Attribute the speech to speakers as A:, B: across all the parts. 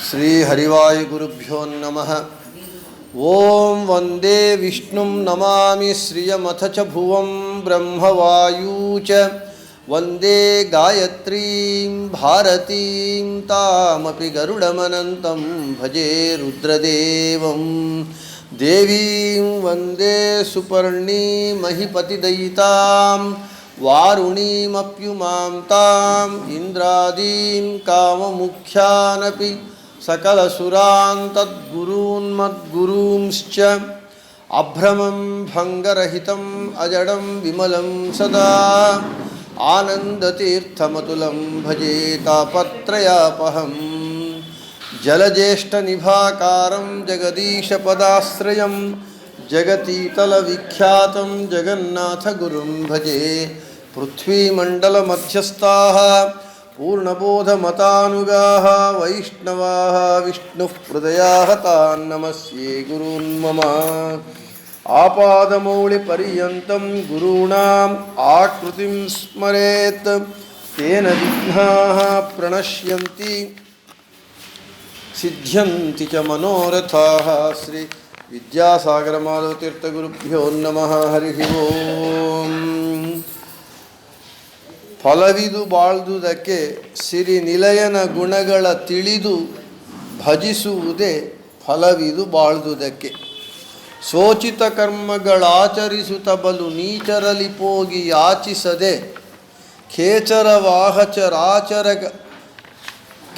A: श्रीहरिवायुगुरुभ्यो नमः। ओं वंदे विष्णुं नमामि श्रियमथ च भुवं ब्रह्मवायू च वंदे गायत्रीं भारतीं तामपि गरुडमनन्तं भजे रुद्रदेवं देवीं वंदे सुपर्णीमहिपतिदयितां वारुणीमप्युमां ताम् इंद्रादीं काममुख्यानपि सकलसुरान् तद्गुरून्मद्गुरूंश्च अभ्रमं भङ्गरहितम् अजडं विमलं सदा आनन्दतीर्थमतुलं भजे तापत्रयापहं जलज्येष्ठनिभाकारं जगदीशपदाश्रयं जगतीतलविख्यातं जगन्नाथगुरुं भजे। पृथ्वीमण्डलमध्यस्थाः पूर्णबोधमतानुगाः वैष्णवाः विष्णुः हृदयाः तान् नमस्ये गुरून् मम। आपादमौलिपर्यन्तं गुरूणाम् आकृतिं स्मरेत् तेन विघ्नाः प्रणश्यन्ति सिद्ध्यन्ति च मनोरथाः। श्री विद्यासागरमाधवतीर्थगुरुभ्यो नमः। हरिः ओಂ। ಫಲವಿದು ಬಾಳ್ದುದಕ್ಕೆ ಸಿರಿ ನಿಲಯನ ಗುಣಗಳ ತಿಳಿದು ಭಜಿಸುವುದೇ ಫಲವಿದು ಬಾಳ್ದುದಕ್ಕೆ. ಸೋಚಿತ ಕರ್ಮಗಳಾಚರಿಸುತ್ತ ಬಲು ನೀಚರಲಿ ಪೋಗಿ ಯಾಚಿಸದೆ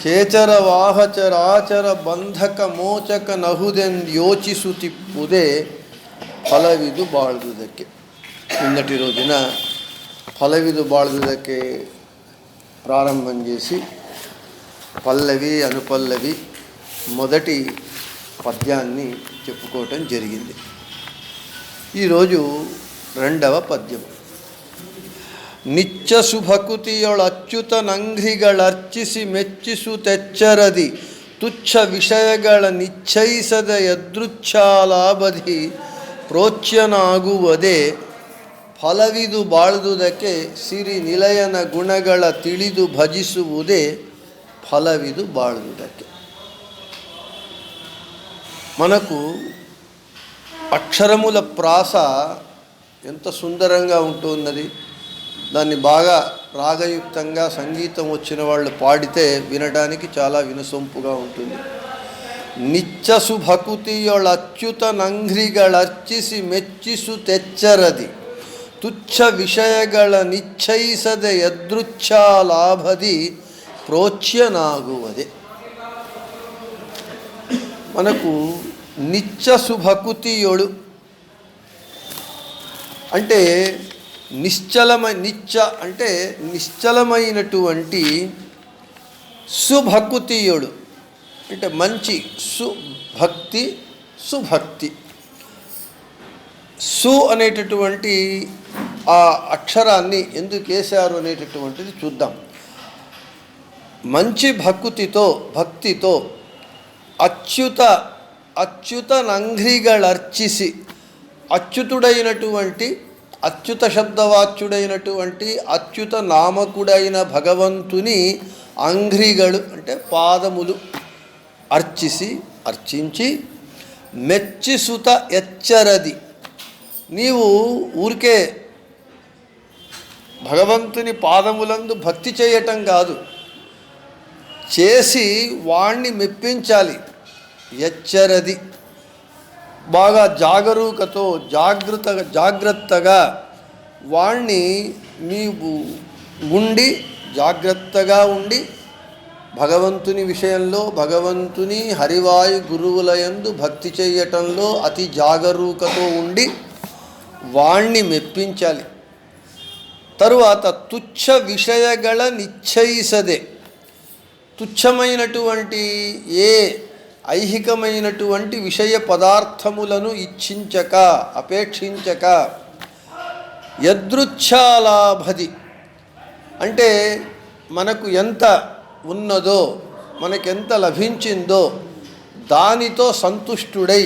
A: ಖೇಚರವಾಹಚರಾಚರ ಬಂಧಕ ಮೋಚಕ ನಹುದೆಂದು ಯೋಚಿಸುತ್ತಿಪ್ಪುದೇ ಫಲವಿದು ಬಾಳ್ದುದಕ್ಕೆ. నిన్నటి రోజున ఫలవిదు బాళుదಕ್ಕೆ ప్రారంభం చేసి పల్లవి అనుపల్లవి మొదటి పద్యాన్ని చెప్పుకోవటం జరిగింది. ఈరోజు రెండవ పద్యం. నిత్య ಶುಭಕುತಿಯೊಳಚ್ಯುತ ನಂಘ್ರಿಗಳರ್ಚಿಸಿ ಮೆಚ್ಚಿಸು ತೆಚ್ಚರದಿ ತುಚ್ಛ ವಿಷಯಗಳ ನಿಶ್ಚಯಿಸದ ಯದೃಚ್ಛಾಲಾಭದಿ ಪ್ರೋಚ್ಯನಾಗುವುದೇ ಫಲವಿದು ಬಾಳುವುದಕ್ಕೆ ಸಿರಿ ನಿಲಯನ ಗುಣಗಳ ತಿಳಿದು ಭಜಿಸುವುದೇ ఫలవిదు బాಳುವುದಕ್ಕೆ. మనకు అక్షరముల ప్రాస ఎంత సుందరంగా ఉంటున్నది. దాన్ని బాగా రాగయుక్తంగా సంగీతం వచ్చిన వాళ్ళు పాడితే వినడానికి చాలా వినసొంపుగా ఉంటుంది. నిత్య శుభకుతియొಳಚ್ಯುತ ನಂಘ್ರಿಗಳರ್ಚಿಸಿ ಮೆಚ್ಚಿಸು ತೆಚ್ಚರದಿ ತುಚ್ಛ ವಿಷಯಗಳ ನಿಶ್ಚಯಿಸದ ಯದೃಚ್ಛಾಲಾಭದಿ ಪ್ರೋಚ್ಯನಾಗುವುದೇ. మనకు నిత్య శుభకుతియొಳು అంటే నిశ్చల అంటే నిశ్చలమైనటువంటి, శుభకుతియొಳು అంటే మంచి, సుభక్తి సుభక్తి. సు అనేటటువంటి ఆ అక్షరాన్ని ఎందుకు వేశారు అనేటటువంటిది చూద్దాం. మంచి భక్తితో అచ్యుత నంఘ్రిಗಳర్చిసి, అచ్యుతుడైనటువంటి, అచ్యుత శబ్దవాచ్యుడైనటువంటి, అచ్యుత నామకుడైన భగవంతుని అంఘ్రిಗಳು అంటే పాదములు అర్చించి మెచ్చిసుత ఎచ్చరది, నీవు ఊరికే భగవంతుని పాదములందు భక్తి చేయటం కాదు, చేసి వాణ్ణి మెప్పించాలి. ఎచ్చరది బాగా జాగరూకతో జాగ్రత్తగా వాణ్ణి నీవు జాగ్రత్తగా ఉండి భగవంతుని విషయంలో, భగవంతుని హరివాయు గురువులయందు భక్తి చేయటంలో అతి జాగరూకతో ఉండి వాణ్ణి మెప్పించాలి. తరువాత తుచ్ఛ విషయಗಳ నిశ్చయిసదే, తుచ్చమైనటువంటి ఏ ఐహికమైనటువంటి విషయ పదార్థములను ఇచ్చించక, అపేక్షించక, యదృచ్ఛాలాభది అంటే మనకు ఎంత ఉన్నదో, మనకెంత లభించిందో దానితో సంతుష్టుడై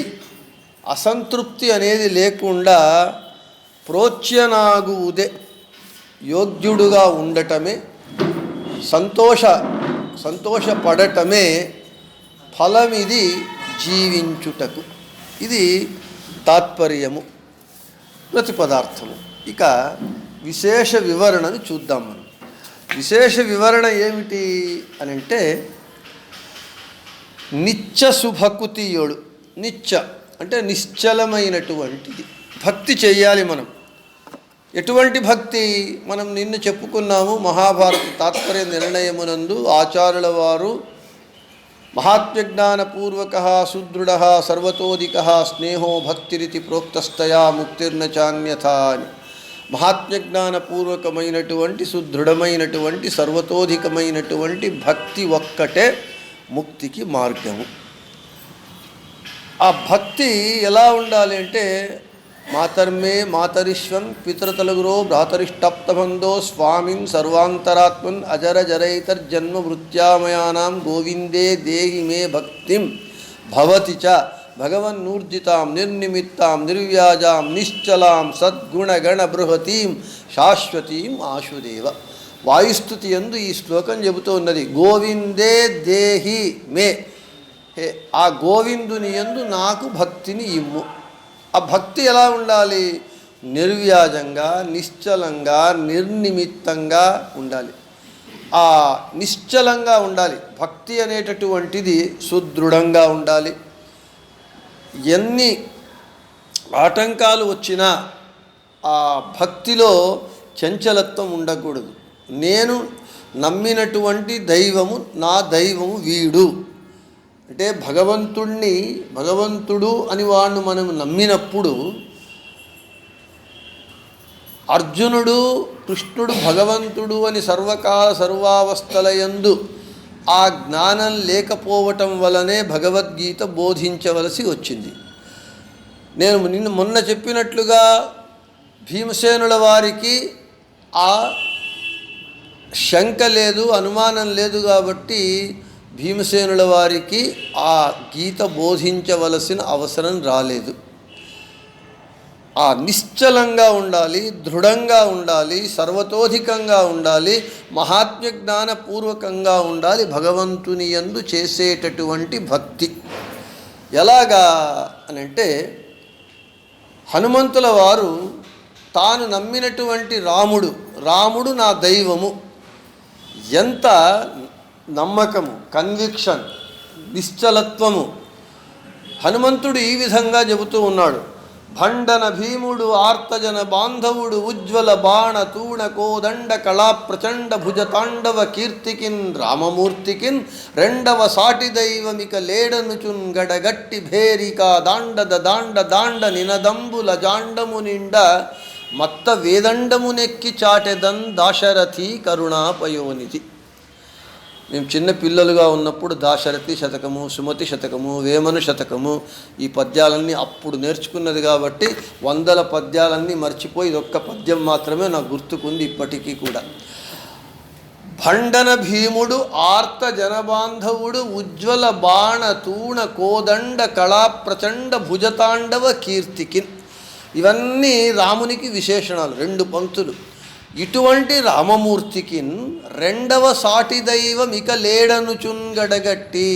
A: అసంతృప్తి అనేది లేకుండా ప్రోచ్యనాగువుదే, యోగ్యుడుగా ఉండటమే, సంతోషపడటమే ఫలమిది జీవించుటకు. ఇది తాత్పర్యము, ప్రతిపదార్థము. ఇక విశేష వివరణను చూద్దాం మనం. విశేష వివరణ ఏమిటి అని అంటే, నిత్య శుభకుతియోడు. నిత్య అంటే నిశ్చలమైనటువంటిది భక్తి చెయ్యాలి మనం. ఎటువంటి భక్తి? మనం నిన్ను చెప్పుకున్నాము, మహాభారత తాత్పర్య నిర్ణయమునందు ఆచార్యుల వారు మహాత్మ్యజ్ఞానపూర్వక సుదృఢ సర్వతోధిక స్నేహో భక్తిరితి ప్రోక్తస్తయా ముక్తిర్న చాన్యథ అని, మహాత్మ్యజ్ఞానపూర్వకమైనటువంటి సుదృఢమైనటువంటి సర్వతోధికమైనటువంటి భక్తి ఒక్కటే ముక్తికి మార్గము. ఆ భక్తి ఎలా ఉండాలి అంటే, మాతర్మే మాతరిశ్వన్ పితృతలగురో భ్రాతరిష్టప్తబంధో స్వామిన్ సర్వాంతరాత్మన్ అజర జరైతర్జన్మ వృత్యామయానాం గోవిందే దేహి మే భక్తిం భవతి చ భగవన్నూర్జితాం నిర్నిమిత్తాం నిర్వ్యాజాం నిశ్చలాం సద్గుణగణ బృహతీం శాశ్వతీం ఆశుదేవ. వాయుస్తుతి యందు ఈ శ్లోకం చెబుతూ ఉన్నది, గోవిందే దేహి మే, ఆ గోవిందుని యందు నాకు భక్తిని ఇమ్ము. ఆ భక్తి ఎలా ఉండాలి? నిర్వ్యాజంగా, నిశ్చలంగా, నిర్నిమిత్తంగా ఉండాలి. ఆ నిశ్చలంగా ఉండాలి. భక్తి అనేటటువంటిది సుదృఢంగా ఉండాలి. ఎన్ని ఆటంకాలు వచ్చినా ఆ భక్తిలో చంచలత్వం ఉండకూడదు. నేను నమ్మినటువంటి దైవము, నా దైవము వీడు అంటే భగవంతుడు అని వాడిని మనం నమ్మినప్పుడు, అర్జునుడు కృష్ణుడు భగవంతుడు అని సర్వకాల సర్వావస్థలయందు ఆ జ్ఞానం లేకపోవటం వలనే భగవద్గీత బోధించవలసి వచ్చింది. నేను మొన్న చెప్పినట్లుగా భీమసేనుల వారికి ఆ శంక లేదు, అనుమానం లేదు కాబట్టి భీమసేనుల వారికి ఆ గీత బోధించవలసిన అవసరం రాలేదు. ఆ నిశ్చలంగా ఉండాలి, దృఢంగా ఉండాలి, సర్వతోధికంగా ఉండాలి, మహాత్మ్యజ్ఞానపూర్వకంగా ఉండాలి భగవంతుని యందు చేసేటటువంటి భక్తి. ఎలాగా అనంటే, హనుమంతుల వారు తాను నమ్మినటువంటి రాముడు నా దైవము, ఎంత నమ్మకము, కన్విక్షన్, నిశ్చలత్వము. హనుమంతుడు ఈ విధంగా చెబుతూ ఉన్నాడు, భండన భీముడు ఆర్తజన బాంధవుడు ఉజ్వల బాణ తూణ కోదండ కళా ప్రచండ భుజతాండవ కీర్తికిన్ రామమూర్తికిన్ రెండవ సాటి దైవమిక లేడనుచున్ గడగట్టి భేరిక దాండద దాండ దాండ నినదంబుల జాండము నిండ మత్త వేదండమునెక్కి చాటెదన్ దాశరథి కరుణాపయోనిధి. మేము చిన్న పిల్లలుగా ఉన్నప్పుడు దాశరథి శతకము, సుమతి శతకము, వేమన శతకము, ఈ పద్యాలన్నీ అప్పుడు నేర్చుకున్నది కాబట్టి 100 పద్యాలన్నీ మర్చిపోయి ఇదొక్క పద్యం మాత్రమే నాకు గుర్తుకుంది ఇప్పటికీ కూడా. భండన భీముడు ఆర్త జనబాంధవుడు ఉజ్వల బాణ తూణ కోదండ కళా ప్రచండ భుజతాండవ కీర్తికిన్, ఇవన్నీ రామునికి విశేషణాలు. 2 పంక్తులు. ఇటువంటి రామమూర్తికి రెండవ సాటి దైవం ఇక లేడనుచున్ గడగట్టి,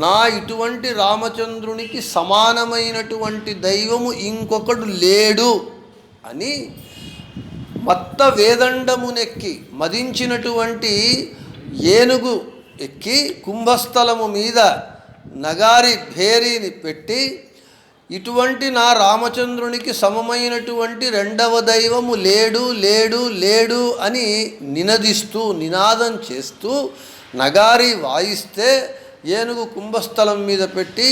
A: నా ఇటువంటి రామచంద్రునికి సమానమైనటువంటి దైవము ఇంకొకడు లేడు అని మత్త వేదండమునెక్కి, మదించినటువంటి ఏనుగు ఎక్కి కుంభస్థలము మీద నగారి భేరీని పెట్టి, ఇటువంటి నా రామచంద్రునికి సమమైనటువంటి రెండవ దైవము లేడు లేడు లేడు అని నినదిస్తూ, నినాదం చేస్తూ నగారి వాయిస్తే, ఏనుగు కుంభస్థలం మీద పెట్టి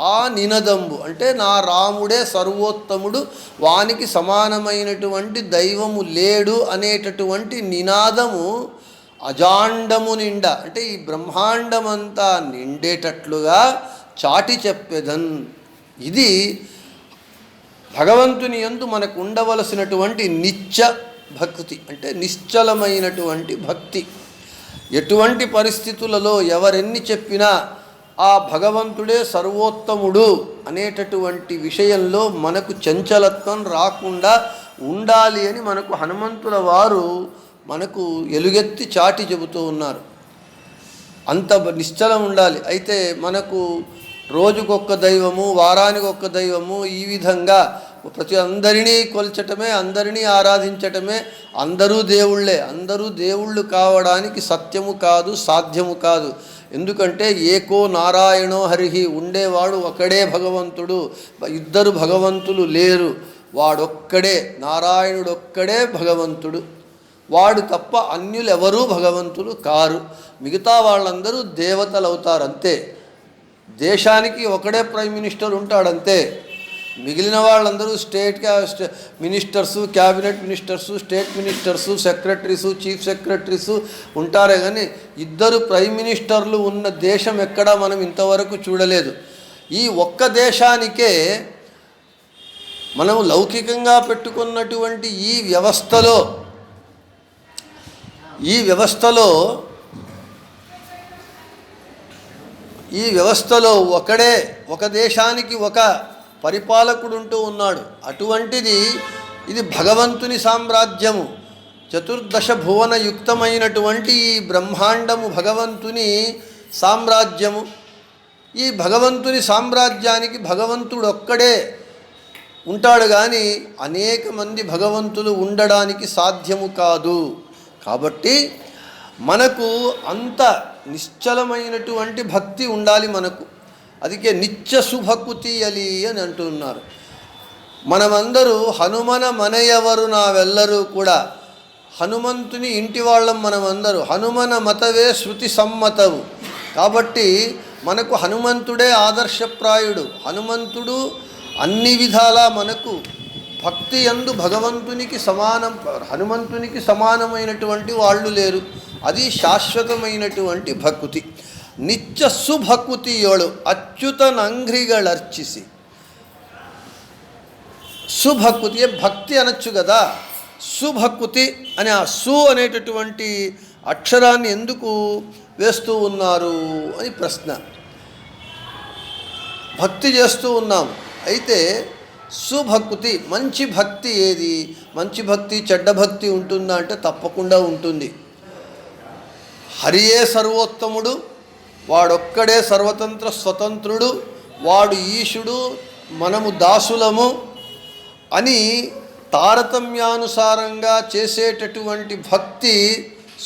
A: ఆ నినదంబు అంటే నా రాముడే సర్వోత్తముడు, వానికి సమానమైనటువంటి దైవము లేడు అనేటటువంటి నినాదము అజాండము నిండా అంటే ఈ బ్రహ్మాండమంతా నిండేటట్లుగా చాటి చెప్పెదన్. ఇది భగవంతుని యందు మనకు ఉండవలసినటువంటి నిత్య భక్తి, అంటే నిశ్చలమైనటువంటి భక్తి. ఎటువంటి పరిస్థితులలో ఎవరెన్ని చెప్పినా ఆ భగవంతుడే సర్వోత్తముడు అనేటటువంటి విషయంలో మనకు చంచలత్వం రాకుండా ఉండాలి అని మనకు హనుమంతుల వారు మనకు ఎలుగెత్తి చాటి చెబుతూ ఉన్నారు. అంత నిశ్చలం ఉండాలి. అయితే మనకు రోజుకొక్క దైవము, వారానికి ఒక్క దైవము, ఈ విధంగా ప్రతి అందరినీ కొల్చటమే, అందరినీ ఆరాధించటమే, అందరూ దేవుళ్ళే. అందరూ దేవుళ్ళు కావడానికి సత్యము కాదు, సాధ్యము కాదు. ఎందుకంటే ఏకో నారాయణో హరిహి, ఉండేవాడు ఒకడే భగవంతుడు, ఇద్దరు భగవంతులు లేరు. వాడొక్కడే, నారాయణుడొక్కడే భగవంతుడు. వాడు తప్ప అన్యులెవరూ భగవంతులు కారు. మిగతా వాళ్ళందరూ దేవతలు అవుతారు అంతే. దేశానికి ఒకడే ప్రైమ్ మినిస్టర్ ఉంటాడంతే. మిగిలిన వాళ్ళందరూ ministers, cabinet ministers, state ministers, secretaries, chief secretaries ఉంటారే కానీ ఇద్దరు ప్రైమ్ మినిస్టర్లు ఉన్న దేశం ఎక్కడా మనం ఇంతవరకు చూడలేదు. ఈ ఒక్క దేశానికే మనం లౌకికంగా పెట్టుకున్నటువంటి ఈ వ్యవస్థలో ఒకడే, ఒక దేశానికి ఒక పరిపాలకుడు ఉంటూ ఉన్నాడు. అటువంటిది ఇది భగవంతుని సామ్రాజ్యము. చతుర్దశ భువన యుక్తమైనటువంటి ఈ బ్రహ్మాండము భగవంతుని సామ్రాజ్యము. ఈ భగవంతుని సామ్రాజ్యానికి భగవంతుడు ఒక్కడే ఉంటాడు కానీ అనేక మంది భగవంతులు ఉండడానికి సాధ్యము కాదు. కాబట్టి మనకు అంత నిశ్చలమైనటువంటి భక్తి ఉండాలి మనకు. అందుకే నిత్య సుభకుతియలి అని అంటున్నారు. మనమందరూ హనుమన మనయవరు నావెల్లరూ కూడా హనుమంతుని ఇంటి వాళ్ళం మనమందరూ. హనుమన మతవే శృతి సమ్మతవు. కాబట్టి మనకు హనుమంతుడే ఆదర్శప్రాయుడు. హనుమంతుడు అన్ని విధాలా మనకు భక్తి యందు హనుమంతునికి సమానమైనటువంటి వాళ్ళు లేరు. అది శాశ్వతమైనటువంటి భక్తి. నిత్య సుభಕುತಿಯೋಳು అచ్యుతనంఘ్రిಗಳರ್ಚಿಸಿ. సుభకృతి భక్తి అనొచ్చు కదా. సుభకృతి అని ఆ సు అనేటటువంటి అక్షరాన్ని ఎందుకు వేస్తూ ఉన్నారు అని ప్రశ్న. భక్తి చేస్తూ ఉన్నాం. అయితే సుభకృతి మంచి భక్తి ఏది? మంచి భక్తి చెడ్డ భక్తి ఉంటుందా అంటే తప్పకుండా ఉంటుంది. హరియే సర్వోత్తముడు, వాడొక్కడే సర్వతంత్ర స్వతంత్రుడు, వాడు ఈశుడు, మనము దాసులము అని తారతమ్యానుసారంగా చేసేటటువంటి భక్తి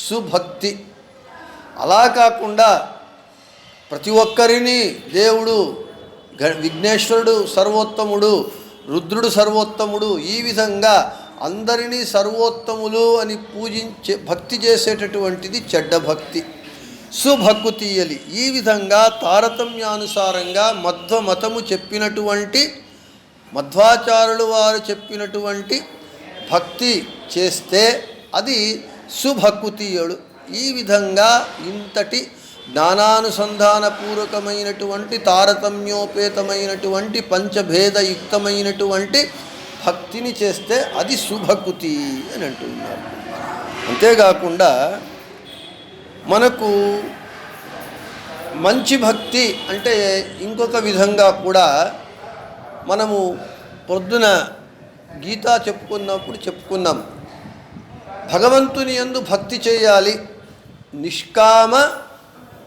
A: సుభక్తి. అలా కాకుండా ప్రతి ఒక్కరిని దేవుడు, విఘ్నేశ్వరుడు సర్వోత్తముడు, రుద్రుడు సర్వోత్తముడు, ఈ విధంగా అందరినీ సర్వోత్తములు అని భక్తి చేసేటటువంటిది చెడ్డ భక్తి. సుభకుతియలి. ఈ విధంగా తారతమ్యానుసారంగా మధ్వమతము చెప్పినటువంటి, మధ్వాచారులు వారు చెప్పినటువంటి భక్తి చేస్తే అది సుభకుతియుడు. ఈ విధంగా ఇంతటి జ్ఞానానుసంధానపూర్వకమైనటువంటి తారతమ్యోపేతమైనటువంటి పంచభేదయుక్తమైనటువంటి భక్తిని చేస్తే అది సుభకుతి అని అంటున్నారు. అంతేకాకుండా మనకు మంచి భక్తి అంటే ఇంకొక విధంగా కూడా మనము పొద్దున గీతా చెప్పుకున్నాం. భగవంతుని యందు భక్తి చేయాలి, నిష్కామ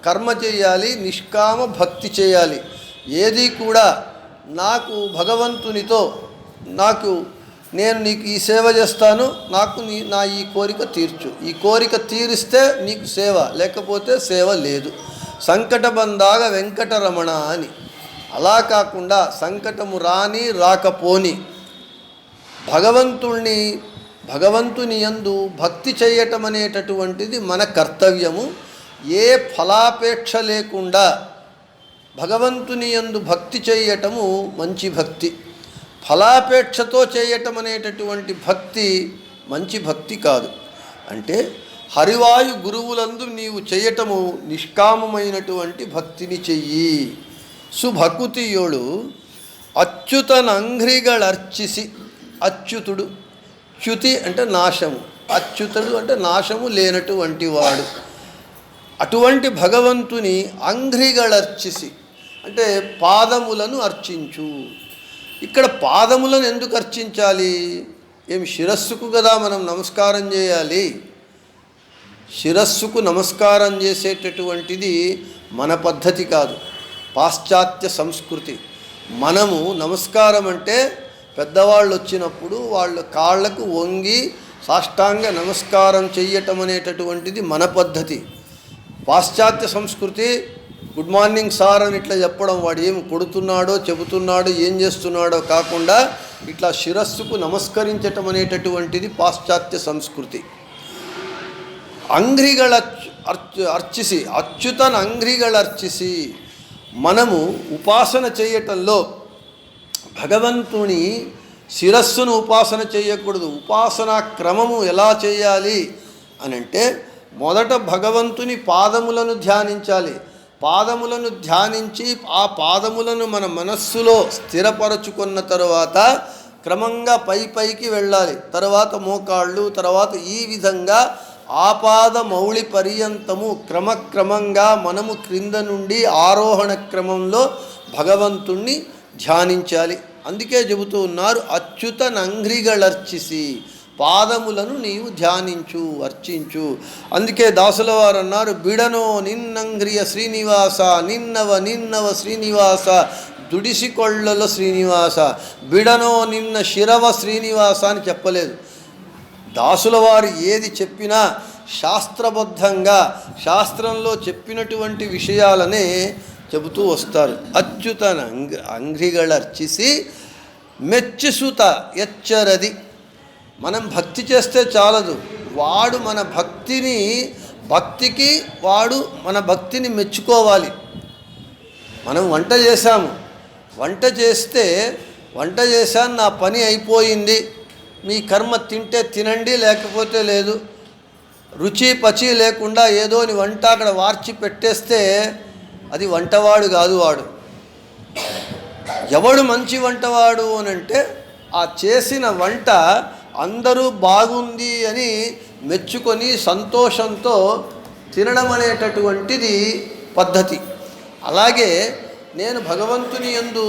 A: కర్మ చేయాలి, నిష్కామ భక్తి చేయాలి. ఏది కూడా నాకు భగవంతునితో నేను నీకు ఈ సేవ చేస్తాను, నా ఈ కోరిక తీర్చు, ఈ కోరిక తీరిస్తే నీకు సేవ, లేకపోతే సేవ లేదు. సంకటబందాగ వెంకటరమణ అని. అలా కాకుండా సంకటము రాకపోని భగవంతుని యందు భక్తి చేయటం అనేటటువంటిది మన కర్తవ్యము. ఏ ఫలాపేక్ష లేకుండా భగవంతుని యందు భక్తి చేయటము మంచి భక్తి. ఫలాపేక్షతో చేయటం అనేటటువంటి భక్తి మంచి భక్తి కాదు. అంటే హరివాయు గురువులందు నీవు చేయటము నిష్కామమైనటువంటి భక్తిని చెయ్యి. సుభకుతియోడు అచ్యుతనంఘ్రిಗಳರ್ಚಿಸಿ. అచ్యుతుడు, చ్యుతి అంటే నాశము, అచ్యుతుడు అంటే నాశము లేనటువంటి వాడు. అటువంటి భగవంతుని అంఘ్రిಗಳರ್ಚಿసి అంటే పాదములను అర్చించు. ఇక్కడ పాదములను ఎందుకు అర్చించాలి? శిరస్సుకు కదా మనం నమస్కారం చేయాలి. శిరస్సుకు నమస్కారం చేసేటటువంటిది మన పద్ధతి కాదు, పాశ్చాత్య సంస్కృతి. మనము నమస్కారం అంటే పెద్దవాళ్ళు వచ్చినప్పుడు వాళ్ళ కాళ్ళకు వంగి సాష్టాంగ నమస్కారం చెయ్యటం అనేటటువంటిది మన పద్ధతి. పాశ్చాత్య సంస్కృతి గుడ్ మార్నింగ్ సార్ అని ఇట్లా చెప్పడం, వాడు ఏం కొడుతున్నాడో చెబుతున్నాడో ఏం చేస్తున్నాడో కాకుండా ఇట్లా శిరస్సుకు నమస్కరించటం అనేటటువంటిది పాశ్చాత్య సంస్కృతి. అంగ్రిಗಳ అర్చిసి అచ్యుతన్ అంగ్రిಗಳ అర్చిసి, మనము ఉపాసన చేయటంలో భగవంతుని శిరస్సును ఉపాసన చేయకూడదు. ఉపాసనా క్రమము ఎలా చేయాలి అని అంటే, మొదట భగవంతుని పాదములను ధ్యానించాలి. పాదములను ధ్యానించి ఆ పాదములను మన మనస్సులో స్థిరపరచుకున్న తరువాత క్రమంగా పైకి వెళ్ళాలి. తర్వాత మోకాళ్ళు, తర్వాత ఈ విధంగా ఆపాద మౌళి పర్యంతము క్రమక్రమంగా మనము క్రింద నుండి ఆరోహణ క్రమంలో భగవంతుణ్ణి ధ్యానించాలి. అందుకే చెబుతూ ఉన్నారు, అచ్యుతనంఘ్రిగళర్చిసి, పాదములను నీవు ధ్యానించు, అర్చించు. అందుకే దాసుల వారు అన్నారు, బిడనో నిన్నంగ్రియ శ్రీనివాస, నిన్నవ శ్రీనివాస, దుడిసికొళ్ళలో శ్రీనివాస. బిడనో నిన్న శిరవ శ్రీనివాస అని చెప్పలేదు. దాసుల వారు ఏది చెప్పినా శాస్త్రబద్ధంగా శాస్త్రంలో చెప్పినటువంటి విషయాలనే చెబుతూ వస్తారు. అచ్యుతన అంఘ్రిగళర్చిసి మెచ్చిసుత ఎచ్చరది. మనం భక్తి చేస్తే చాలదు, వాడు మన భక్తికి వాడు మన భక్తిని మెచ్చుకోవాలి. మనం వంట చేశాము, వంట చేశాను, నా పని అయిపోయింది, మీ కర్మ తింటే తినండి లేకపోతే లేదు, రుచి పచి లేకుండా ఏదోని వంట అక్కడ వార్చి పెట్టేస్తే అది వంటవాడు కాదు. వాడు ఎవడు మంచి వంటవాడు అనంటే, ఆ చేసిన వంట అందరూ బాగుంది అని మెచ్చుకొని సంతోషంతో తినడం అనేటటువంటిది పద్ధతి. అలాగే నేను భగవంతుని యందు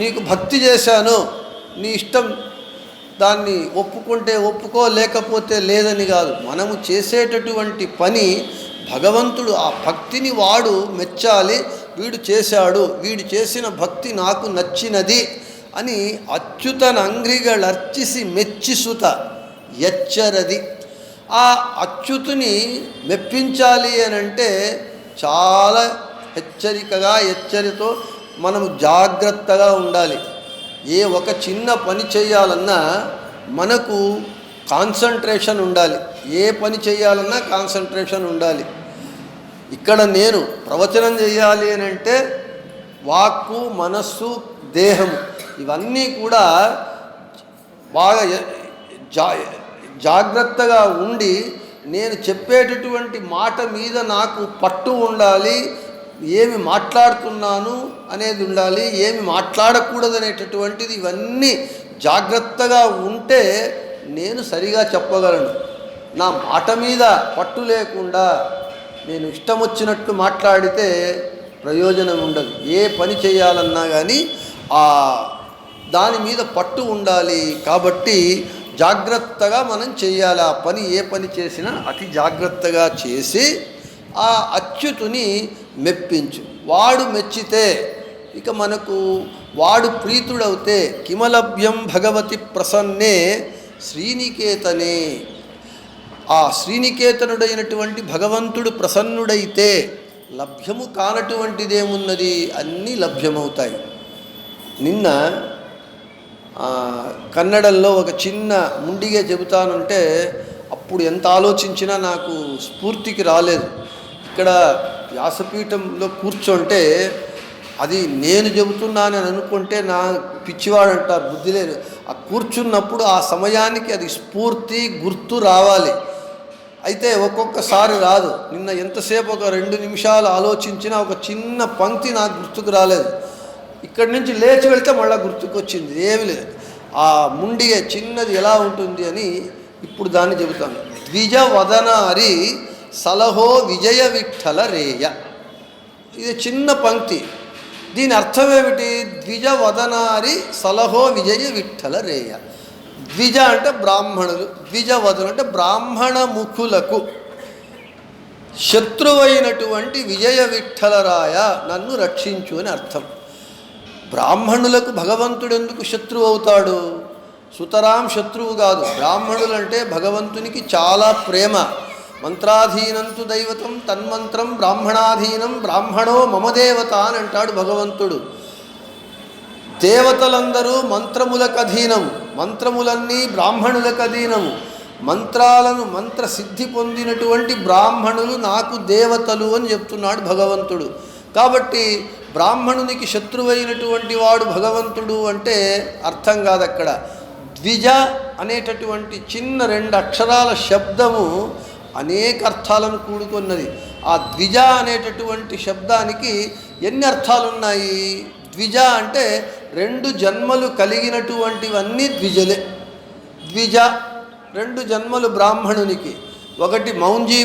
A: నీకు భక్తి చేశాను, నీ ఇష్టం, దాన్ని ఒప్పుకుంటే ఒప్పుకో లేకపోతే లేదని కాదు. మనము చేసేటటువంటి పని భగవంతుడు ఆ భక్తిని వాడు మెచ్చాలి. వీడు చేశాడు, వీడు చేసిన భక్తి నాకు నచ్చినది అని అచ్యుతన అంగ్రిగళర్చిసి మెచ్చిసుత ఎచ్చరది. ఆ అచ్యుతుని మెప్పించాలి అనంటే చాలా ఎచ్చరితో మనము జాగ్రత్తగా ఉండాలి. ఏ ఒక చిన్న పని చేయాలన్నా మనకు కాన్సంట్రేషన్ ఉండాలి. ఏ పని చేయాలన్నా కాన్సంట్రేషన్ ఉండాలి. ఇక్కడ నేను ప్రవచనం చేయాలి అని అంటే వాక్కు, మనస్సు, దేహము ఇవన్నీ కూడా బాగా జాగ్రత్తగా ఉండి నేను చెప్పేటటువంటి మాట మీద నాకు పట్టు ఉండాలి. ఏమి మాట్లాడుతున్నాను అనేది ఉండాలి, ఏమి మాట్లాడకూడదు అనేటటువంటిది, ఇవన్నీ జాగ్రత్తగా ఉంటే నేను సరిగా చెప్పగలను. నా మాట మీద పట్టు లేకుండా నేను ఇష్టం వచ్చినట్టు మాట్లాడితే ప్రయోజనం ఉండదు. ఏ పని చేయాలన్నా కానీ దాని మీద పట్టు ఉండాలి. కాబట్టి జాగ్రత్తగా మనం చేయాలి. ఆ పని ఏ పని చేసినా అతి జాగ్రత్తగా చేసి ఆ అచ్యుతుని మెప్పించు. వాడు మెచ్చితే ఇక మనకు వాడు ప్రీతుడవుతే, కిమలభ్యం భగవతి ప్రసన్నే శ్రీనికేతనే, ఆ శ్రీనికేతనుడైనటువంటి భగవంతుడు ప్రసన్నుడైతే లభ్యము కానటువంటిదేమున్నది, అన్నీ లభ్యమవుతాయి. నిన్న కన్నడంలో ఒక చిన్న ముండిగా చెబుతానంటే అప్పుడు ఎంత ఆలోచించినా నాకు స్ఫూర్తికి రాలేదు. ఇక్కడ వ్యాసపీఠంలో కూర్చుంటే అది నేను చెబుతున్నానని అనుకుంటే నా పిచ్చివాడు అంటారు, బుద్ధి లేదు. ఆ కూర్చున్నప్పుడు ఆ సమయానికి అది స్ఫూర్తి గుర్తు రావాలి. అయితే ఒక్కొక్కసారి రాదు. నిన్న ఎంతసేపు ఒక 2 నిమిషాలు ఆలోచించినా ఒక చిన్న పంక్తి నాకు గుర్తుకు రాలేదు. ఇక్కడి నుంచి లేచి వెళ్తే మళ్ళీ గుర్తుకొచ్చింది, ఏమి లేదు. ఆ ముండిగే చిన్నది ఎలా ఉంటుంది అని ఇప్పుడు దాన్ని చెబుతాను. ద్విజవదనారి సలహో విజయ విఠల రేయ. ఇది చిన్న పంక్తి. దీని అర్థం ఏమిటి? ద్విజవదనారి సలహో విజయ విఠల రేయ. ద్విజ అంటే బ్రాహ్మణులు, ద్విజవదన అంటే బ్రాహ్మణ ముఖులకు. శత్రువైనటువంటి విజయ విఠలరాయ నన్ను రక్షించు అని అర్థం. బ్రాహ్మణులకు భగవంతుడు ఎందుకు శత్రువు అవుతాడు? సుతరాం శత్రువు కాదు. బ్రాహ్మణులంటే భగవంతునికి చాలా ప్రేమ. మంత్రాధీనంతు దైవతం తన్మంత్రం బ్రాహ్మణాధీనం బ్రాహ్మణో మమ దేవత అని అంటాడు భగవంతుడు. దేవతలందరూ మంత్రములకు అధీనము, మంత్రములన్నీ బ్రాహ్మణులకు అధీనము. మంత్రాలను మంత్రసిద్ధి పొందినటువంటి బ్రాహ్మణులు నాకు దేవతలు అని చెప్తున్నాడు భగవంతుడు. కాబట్టి బ్రాహ్మణునికి శత్రువైనటువంటి వాడు భగవంతుడు అంటే అర్థం కాదు. అక్కడ ద్విజ అనేటటువంటి చిన్న 2 అక్షరాల శబ్దము అనేక అర్థాలను కూడుకున్నది. ఆ ద్విజ అనేటటువంటి శబ్దానికి ఎన్ని అర్థాలున్నాయి? ద్విజ అంటే 2 జన్మలు కలిగినటువంటివన్నీ ద్విజలే. ద్విజ 2 జన్మలు బ్రాహ్మణునికి. ఒకటి మౌంజీ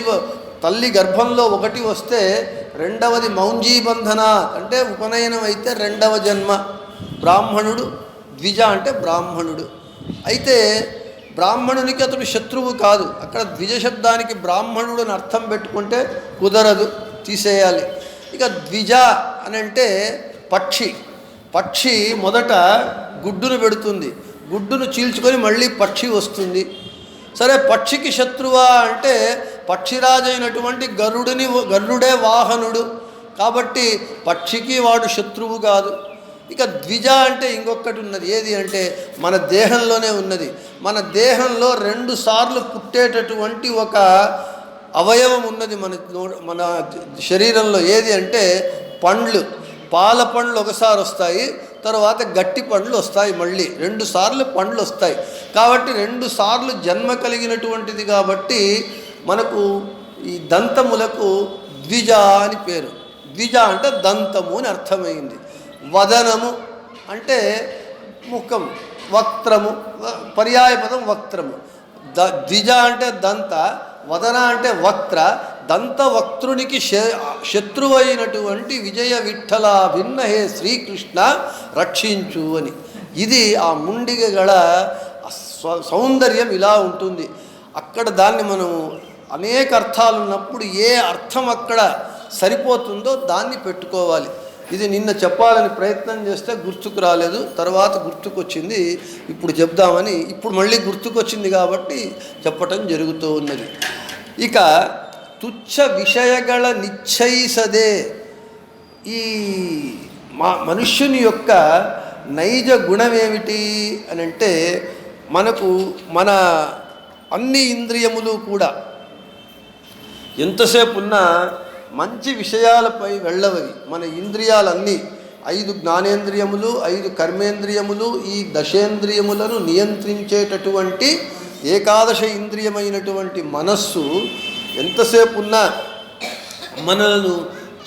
A: తల్లి గర్భంలో ఒకటి వస్తే రెండవది మౌంజీబంధన అంటే ఉపనయనం అయితే 2వ జన్మ బ్రాహ్మణుడు. ద్విజ అంటే బ్రాహ్మణుడు. అయితే బ్రాహ్మణునికి అతడు శత్రువు కాదు. అక్కడ ద్విజ శబ్దానికి బ్రాహ్మణుడు అని అర్థం పెట్టుకుంటే కుదరదు, తీసేయాలి. ఇక ద్విజ అని అంటే పక్షి. పక్షి మొదట గుడ్డును పెడుతుంది, గుడ్డును చీల్చుకొని మళ్ళీ పక్షి వస్తుంది. సరే, పక్షికి శత్రువా అంటే పక్షిరాజు అయినటువంటి గరుడే వాహనుడు. కాబట్టి పక్షికి వాడు శత్రువు కాదు. ఇక ద్విజ అంటే ఇంకొకటి ఉన్నది. ఏది అంటే మన దేహంలోనే ఉన్నది. మన దేహంలో 2 సార్లు పుట్టేటటువంటి ఒక అవయవం ఉన్నది మన శరీరంలో. ఏది అంటే పండ్లు. పాల పండ్లు ఒకసారి వస్తాయి, తర్వాత గట్టి పండ్లు వస్తాయి, మళ్ళీ 2 సార్లు పండ్లు వస్తాయి. కాబట్టి 2 సార్లు జన్మ కలిగినటువంటిది. కాబట్టి మనకు ఈ దంతములకు ద్విజ అని పేరు. ద్విజ అంటే దంతము అని అర్థమైంది. వదనము అంటే ముఖం, వక్త్రము పర్యాయపదం వక్త్రము. ద్విజ అంటే దంత, వదన అంటే వక్త్ర. దంతవక్త్రునికి శత్రువైనటువంటి విజయ విఠల భిన్న హే శ్రీకృష్ణ రక్షించు అని. ఇది ఆ ముండిగ గల సౌందర్యం ఇలా ఉంటుంది. అక్కడ దాన్ని మనం అనేక అర్థాలు ఉన్నప్పుడు ఏ అర్థం అక్కడ సరిపోతుందో దాన్ని పెట్టుకోవాలి. ఇది నిన్న చెప్పాలని ప్రయత్నం చేస్తే గుర్తుకు రాలేదు, తర్వాత గుర్తుకొచ్చింది, ఇప్పుడు చెప్దామని. ఇప్పుడు మళ్ళీ గుర్తుకొచ్చింది కాబట్టి చెప్పటం జరుగుతూ ఉన్నది. ఇక తుచ్చ విషయಗಳ నిశ్చయిసదే. ఈ మనుష్యుని యొక్క నైజ గుణం ఏమిటి అని అంటే, మనకు మన అన్ని ఇంద్రియములు కూడా ఎంతసేపు ఉన్నా మంచి విషయాలపై వెళ్ళవవి. మన ఇంద్రియాలన్నీ 5 జ్ఞానేంద్రియములు, 5 కర్మేంద్రియములు, ఈ దశేంద్రియములను నియంత్రించేటటువంటి ఏకాదశ ఇంద్రియమైనటువంటి మనస్సు ఎంతసేపు ఉన్నా మనలను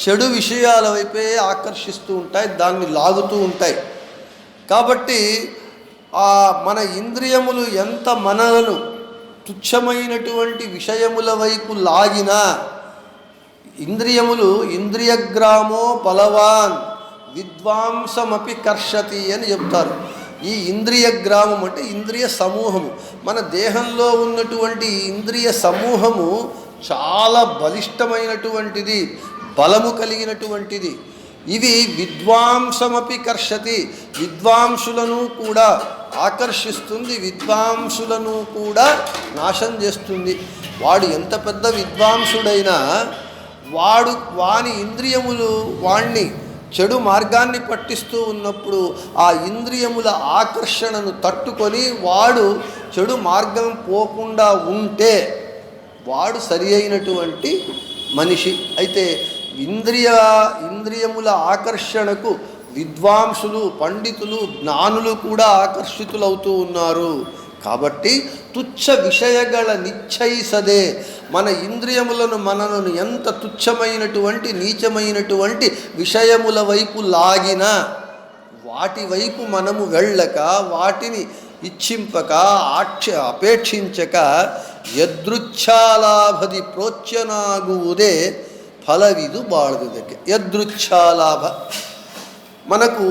A: చెడు విషయాల వైపే ఆకర్షిస్తూ ఉంటాయి, దాన్ని లాగుతూ ఉంటాయి. కాబట్టి మన ఇంద్రియములు ఎంత మనలను తుచ్చమైనటువంటి విషయముల వైపు లాగినా, ఇంద్రియములు ఇంద్రియగ్రామో బలవాన్ విద్వాంసమపి కర్షతి అని చెప్తారు. ఈ ఇంద్రియగ్రామం అంటే ఇంద్రియ సమూహము. మన దేహంలో ఉన్నటువంటి ఇంద్రియ సమూహము చాలా బలిష్టమైనటువంటిది, బలము కలిగినటువంటిది. ఇవి విద్వాంసమపి కర్షతి, విద్వాంసులను కూడా ఆకర్షిస్తుంది, విద్వాంసులను కూడా నాశనం చేస్తుంది. వాడు ఎంత పెద్ద విద్వాంసుడైనా వాని ఇంద్రియములు వాణ్ణి చెడు మార్గాన్ని పట్టిస్తూ ఉన్నప్పుడు ఆ ఇంద్రియముల ఆకర్షణను తట్టుకొని వాడు చెడు మార్గం పోకుండా ఉంటే వాడు సరి అయినటువంటి మనిషి. అయితే ఇంద్రియముల ఆకర్షణకు విద్వాంసులు, పండితులు, జ్ఞానులు కూడా ఆకర్షితులవుతూ ఉన్నారు. కాబట్టి తుచ్చ విషయಗಳ నిశ్చయిసదే. మన ఇంద్రియములను మనను ఎంత తుచ్చమైనటువంటి నీచమైనటువంటి విషయముల వైపు లాగినా వాటి వైపు మనము వెళ్ళక, వాటిని ఇచ్చింపక, అపేక్షించక యదృచ్ఛాలాభది ప్రోచ్యనాగుವುದೇ ఫలవిదు బాళదుదಕ್ಕೆ. యదృచ్ఛాలాభ మనకు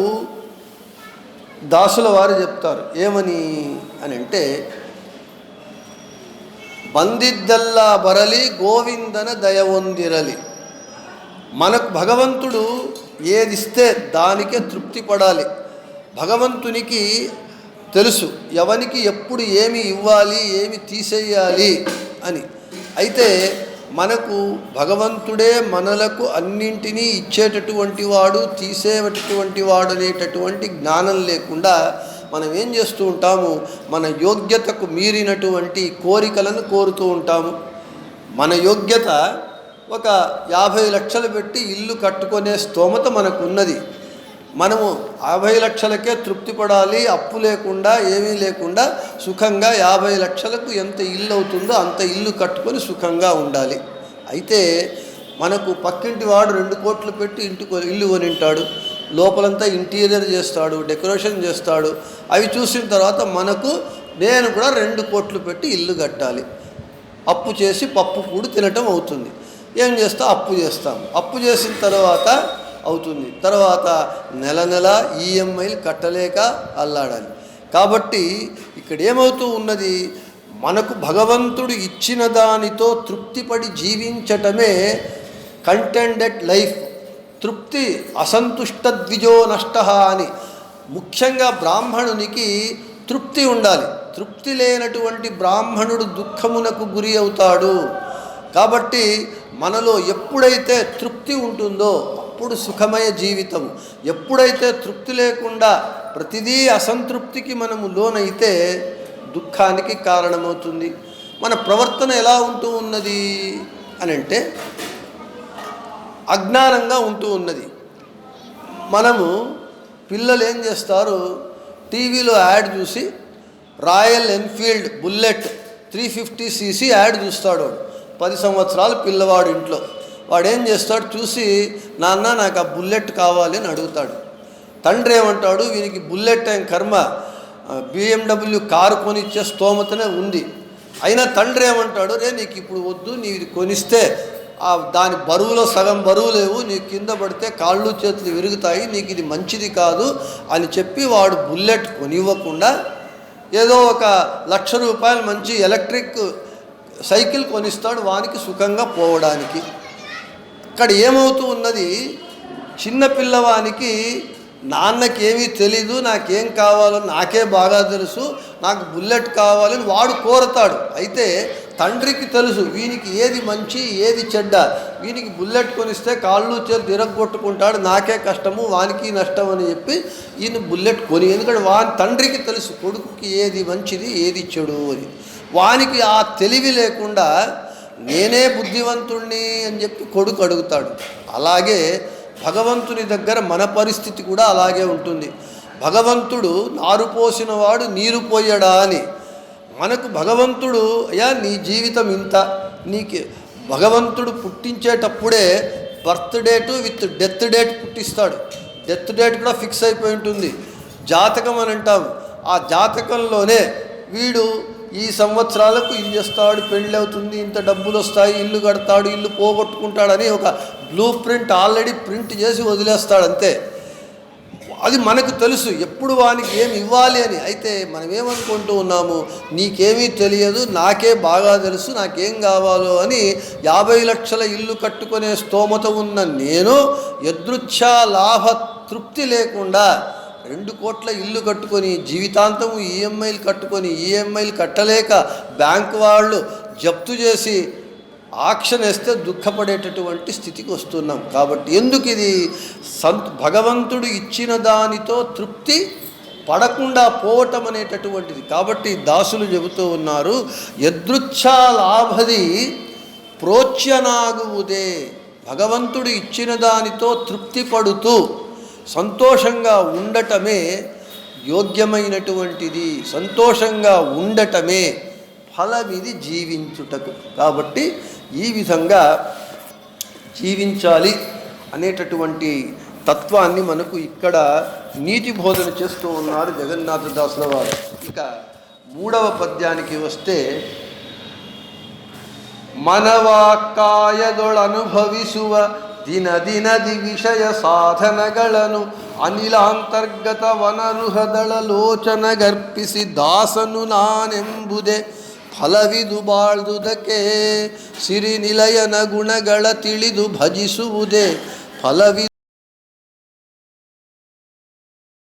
A: దాసుల వారు చెప్తారు ఏమని అని అంటే, ಬಂದಿದ್ದೆಲ್ಲ ಬರಲಿ ಗೋವಿಂದನ ದಯವೊಂದಿರಲಿ. మనకు భగవంతుడు ఏదిస్తే దానికే తృప్తి పడాలి. భగవంతునికి తెలుసు ఎవరికి ఎప్పుడు ఏమి ఇవ్వాలి, ఏమి తీసేయాలి అని. అయితే మనకు భగవంతుడే మనలకు అన్నింటినీ ఇచ్చేటటువంటి వాడు, తీసేటటువంటి వాడు అనేటటువంటి జ్ఞానం లేకుండా మనం ఏం చేస్తూ ఉంటాము, మన యోగ్యతకు మీరినటువంటి కోరికలను కోరుతూ ఉంటాము. మన యోగ్యత ఒక 50 లక్షలు పెట్టి ఇల్లు కట్టుకునే స్తోమత మనకు ఉన్నది. మనము 50 లక్షలకే తృప్తి పడాలి, అప్పు లేకుండా ఏమీ లేకుండా సుఖంగా 50 లక్షలకు ఎంత ఇల్లు అవుతుందో అంత ఇల్లు కట్టుకొని సుఖంగా ఉండాలి. అయితే మనకు పక్కింటి వాడు 2 కోట్లు పెట్టి ఇల్లు కొనింటాడు, లోపలంతా ఇంటీరియర్ చేస్తాడు, డెకరేషన్ చేస్తాడు. అవి చూసిన తర్వాత మనకు నేను కూడా 2 కోట్లు పెట్టి ఇల్లు కట్టాలి, అప్పు చేసి పప్పు కూడు తినటం అవుతుంది. ఏం చేస్తా, అప్పు చేస్తాం. అప్పు చేసిన తర్వాత అవుతుంది, తర్వాత నెల నెల ఈఎంఐలు కట్టలేక అల్లాడాలి. కాబట్టి ఇక్కడ ఏమవుతూ ఉన్నది, మనకు భగవంతుడు ఇచ్చిన దానితో తృప్తిపడి జీవించటమే కంటెంటెడ్ లైఫ్. తృప్తి అసంతుష్ట ద్విజో నష్ట అని. ముఖ్యంగా బ్రాహ్మణునికి తృప్తి ఉండాలి. తృప్తి లేనటువంటి బ్రాహ్మణుడు దుఃఖమునకు గురి అవుతాడు. కాబట్టి మనలో ఎప్పుడైతే తృప్తి ఉంటుందో అప్పుడు సుఖమయ జీవితం. ఎప్పుడైతే తృప్తి లేకుండా ప్రతిదీ అసంతృప్తికి మనము లోనైతే దుఃఖానికి కారణమవుతుంది. మన ప్రవర్తన ఎలా ఉంటూ ఉన్నది అని అంటే అజ్ఞానంగా ఉంటూ ఉన్నది. మనము పిల్లలు ఏం చేస్తారు, టీవీలో యాడ్ చూసి royal Enfield bullet 350cc add చూస్తాడు. 10 సంవత్సరాల పిల్లవాడు ఇంట్లో. వాడు ఏం చేస్తాడు, చూసి నాన్న నాకు ఆ బుల్లెట్ కావాలి అని అడుగుతాడు. తండ్రి ఏమంటాడు, వీనికి బుల్లెట్ ఏం కర్మ, BMW కారు కొనిచ్చే స్తోమతనే ఉంది. అయినా తండ్రి ఏమంటాడు, రే నీకు ఇప్పుడు వద్దు, నీది కొనిస్తే దాని బరువులో సగం బరువు లేవు, నీకు కింద పడితే కాళ్ళు చేతులు విరుగుతాయి, నీకు ఇది మంచిది కాదు అని చెప్పి వాడు బుల్లెట్ కొనివ్వకుండా ఏదో 1,00,000 రూపాయలు మంచి ఎలక్ట్రిక్ సైకిల్ కొనిస్తాడు వానికి సుఖంగా పోవడానికి. ఇక్కడ ఏమవుతూ ఉన్నది, చిన్న పిల్లవానికి నాన్నకేమీ తెలీదు, నాకేం కావాలో నాకే బాగా తెలుసు, నాకు బుల్లెట్ కావాలని వాడు కోరతాడు. అయితే తండ్రికి తెలుసు వీనికి ఏది మంచి ఏది చెడ్డ, వీనికి బుల్లెట్ కొనిస్తే కాళ్ళు చేతులు తిరగొట్టుకుంటాడు, నాకే కష్టము వానికి నష్టం అని చెప్పి ఈయన బుల్లెట్ కొని. ఎందుకంటే తండ్రికి తెలుసు కొడుకుకి ఏది మంచిది ఏది చెడు అని. వానికి ఆ తెలివి లేకుండా నేనే బుద్ధివంతుణ్ణి అని చెప్పి కొడుకు అడుగుతాడు. అలాగే భగవంతుని దగ్గర మన పరిస్థితి కూడా అలాగే ఉంటుంది. భగవంతుడు నారు పోసిన వాడు నీరు పోయడా అని. మనకు భగవంతుడు అయ్యా నీ జీవితం ఇంత, నీకు భగవంతుడు పుట్టించేటప్పుడే birth date with death date పుట్టిస్తాడు. డెత్ డేట్ కూడా ఫిక్స్ అయిపోయి ఉంటుంది. జాతకం అని అంటాం. ఆ జాతకంలోనే వీడు ఈ సంవత్సరాలకు ఇల్లు చేస్తాడు, పెళ్ళి అవుతుంది, ఇంత డబ్బులు వస్తాయి, ఇల్లు కడతాడు, ఇల్లు పోగొట్టుకుంటాడని ఒక బ్లూ ప్రింట్ ఆల్రెడీ ప్రింట్ చేసి వదిలేస్తాడు అంతే. అది మనకు తెలుసు ఎప్పుడు వానికి ఏమి ఇవ్వాలి అని. అయితే మనం ఏమనుకుంటూ ఉన్నాము, నీకేమీ తెలియదు, నాకే బాగా తెలుసు, నాకేం కావాలో అని 50 లక్షల ఇల్లు కట్టుకునే స్తోమత ఉన్న నేను యదృచ్ఛా లాభ తృప్తి లేకుండా 2 కోట్ల ఇల్లు కట్టుకొని జీవితాంతము ఈఎంఐలు కట్టుకొని ఈఎంఐలు కట్టలేక బ్యాంకు వాళ్ళు జప్తు చేసి ఆక్షన్ వేస్తే దుఃఖపడేటటువంటి స్థితికి వస్తున్నాం. కాబట్టి ఎందుకు ఇది భగవంతుడు ఇచ్చిన దానితో తృప్తి పడకుండా పోవటం అనేటటువంటిది. కాబట్టి దాసులు చెబుతూ ఉన్నారు, యదృచ్ఛా లాభది ప్రోచ్యనాగువుదే. భగవంతుడు ఇచ్చిన దానితో తృప్తి పడుతూ సంతోషంగా ఉండటమే యోగ్యమైనటువంటిది. సంతోషంగా ఉండటమే ఫలమిది జీవించుటకు. కాబట్టి ఈ విధంగా జీవించాలి అనేటటువంటి తత్వాన్ని మనకు ఇక్కడ నీతి బోధన చేస్తూ ఉన్నారు జగన్నాథదాసుల వారు. ఇక 3వ పద్యానికి వస్తే, మనవాక్కాಯದೊಳನುಭವಿಸುವ ದಿನ ದಿನದಿ ವಿಷಯ ಸಾಧನಗಳನ್ನು ಅನಿಲಾಂತರ್ಗತ ವನರುಹದಳ ಲೋಚನಗರ್ಪಿಸಿ ದಾಸನು ನಾನೆಂಬುದೇ ಫಲವಿದು ಬಾಳ್ದುದಕ್ಕೆ ಸಿರಿ ನಿಲಯನ ಗುಣಗಳ ತಿಳಿದು ಭಜಿಸುವುದೇ ಫಲವಿ